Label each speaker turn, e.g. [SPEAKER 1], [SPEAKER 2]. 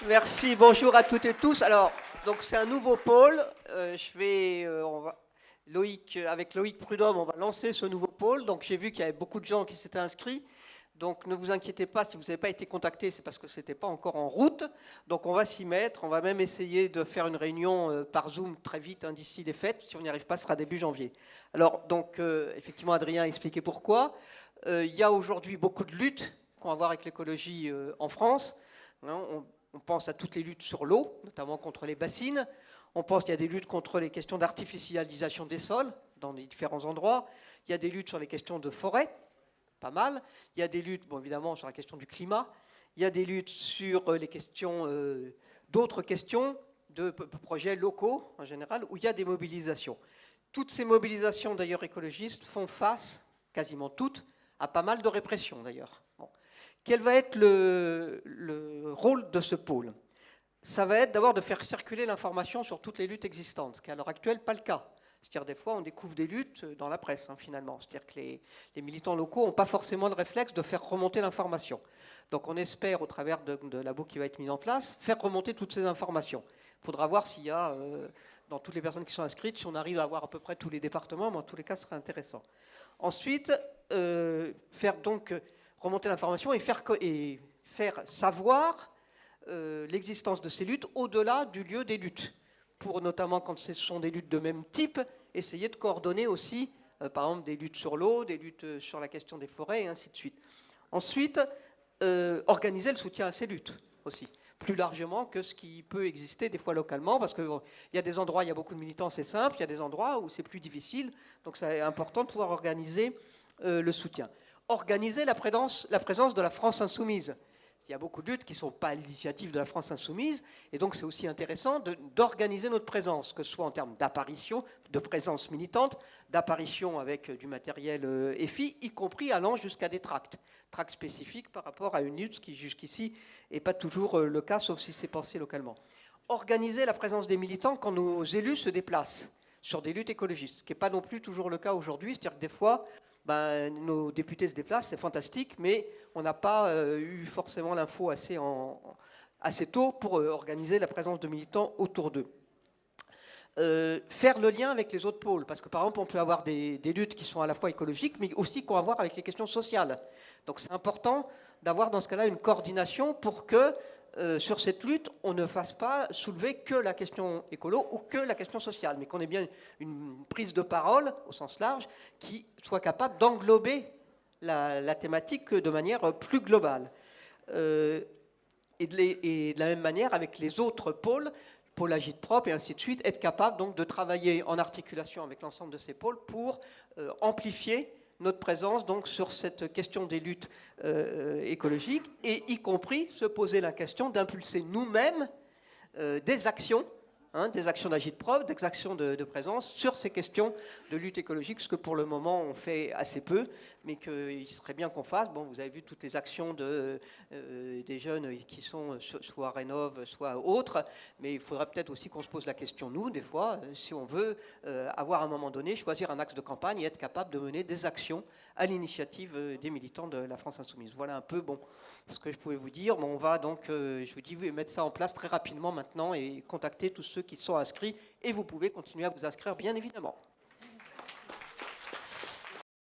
[SPEAKER 1] Merci, bonjour à toutes et tous. Alors, donc c'est un nouveau pôle. Avec Loïc Prudhomme, on va lancer ce nouveau pôle. Donc j'ai vu qu'il y avait beaucoup de gens qui s'étaient inscrits. Donc ne vous inquiétez pas, si vous n'avez pas été contacté, c'est parce que ce n'était pas encore en route. Donc on va s'y mettre. On va même essayer de faire une réunion par Zoom très vite, hein, d'ici les fêtes. Si on n'y arrive pas, ce sera début janvier. Alors, donc, effectivement, Adrien a expliqué pourquoi. Il y a aujourd'hui beaucoup de luttes qu'on va voir avec l'écologie en France. Hein, on pense à toutes les luttes sur l'eau, notamment contre les bassines. On pense qu'il y a des luttes contre les questions d'artificialisation des sols dans les différents endroits. Il y a des luttes sur les questions de forêt, pas mal. Il y a des luttes, bon, évidemment, sur la question du climat. Il y a des luttes sur les questions, d'autres questions de projets locaux en général, où il y a des mobilisations. Toutes ces mobilisations, d'ailleurs, écologistes, font face, quasiment toutes, à pas mal de répression, d'ailleurs. Bon. Quel va être le rôle de ce pôle? Ça va être d'abord de faire circuler l'information sur toutes les luttes existantes, ce qui est à l'heure actuelle pas le cas. C'est-à-dire des fois on découvre des luttes dans la presse, hein, finalement. C'est-à-dire que les militants locaux n'ont pas forcément le réflexe de faire remonter l'information. Donc on espère, au travers de labo qui va être mis en place, faire remonter toutes ces informations. Il faudra voir s'il y a, dans toutes les personnes qui sont inscrites, si on arrive à avoir à peu près tous les départements, mais en tous les cas ce serait intéressant. Ensuite, faire donc remonter l'information et faire savoir l'existence de ces luttes au-delà du lieu des luttes, pour notamment quand ce sont des luttes de même type, essayer de coordonner aussi, par exemple, des luttes sur l'eau, des luttes sur la question des forêts, et ainsi de suite. Ensuite, organiser le soutien à ces luttes aussi, plus largement que ce qui peut exister des fois localement, parce qu'il y a des endroits, il y a beaucoup de militants, c'est simple, il y a des endroits où c'est plus difficile, donc c'est important de pouvoir organiser le soutien. Organiser la présence de la France insoumise. Il y a beaucoup de luttes qui ne sont pas à l'initiative de la France insoumise, et donc c'est aussi intéressant d'organiser notre présence, que ce soit en termes d'apparition, de présence militante, d'apparition avec du matériel EFI, y compris allant jusqu'à des tracts spécifiques par rapport à une lutte qui jusqu'ici n'est pas toujours le cas, sauf si c'est pensé localement. Organiser la présence des militants quand nos élus se déplacent sur des luttes écologistes, ce qui n'est pas non plus toujours le cas aujourd'hui, c'est-à-dire que des fois, nos députés se déplacent, c'est fantastique, mais on n'a pas eu forcément l'info assez tôt pour organiser la présence de militants autour d'eux. Faire le lien avec les autres pôles, parce que par exemple on peut avoir des luttes qui sont à la fois écologiques, mais aussi qu'on va voir avec les questions sociales. Donc c'est important d'avoir dans ce cas-là une coordination pour que sur cette lutte, on ne fasse pas soulever que la question écolo ou que la question sociale, mais qu'on ait bien une prise de parole, au sens large, qui soit capable d'englober la thématique de manière plus globale. Et de la même manière, avec les autres pôles, pôle Agitprop et ainsi de suite, être capable donc de travailler en articulation avec l'ensemble de ces pôles pour amplifier notre présence donc sur cette question des luttes écologiques, et y compris se poser la question d'impulser nous-mêmes des actions d'Agitprop, des actions de présence sur ces questions de lutte écologique, ce que pour le moment on fait assez peu, mais qu'il serait bien qu'on fasse. Bon, vous avez vu toutes les actions des jeunes qui sont soit Rénov', soit autres, mais il faudra peut-être aussi qu'on se pose la question, nous, des fois, si on veut avoir à un moment donné, choisir un axe de campagne et être capable de mener des actions à l'initiative des militants de la France Insoumise. Voilà un peu, bon, ce que je pouvais vous dire. Bon, on va donc, je vous dis, mettre ça en place très rapidement maintenant et contacter tous ceux qui sont inscrits, et vous pouvez continuer à vous inscrire, bien évidemment.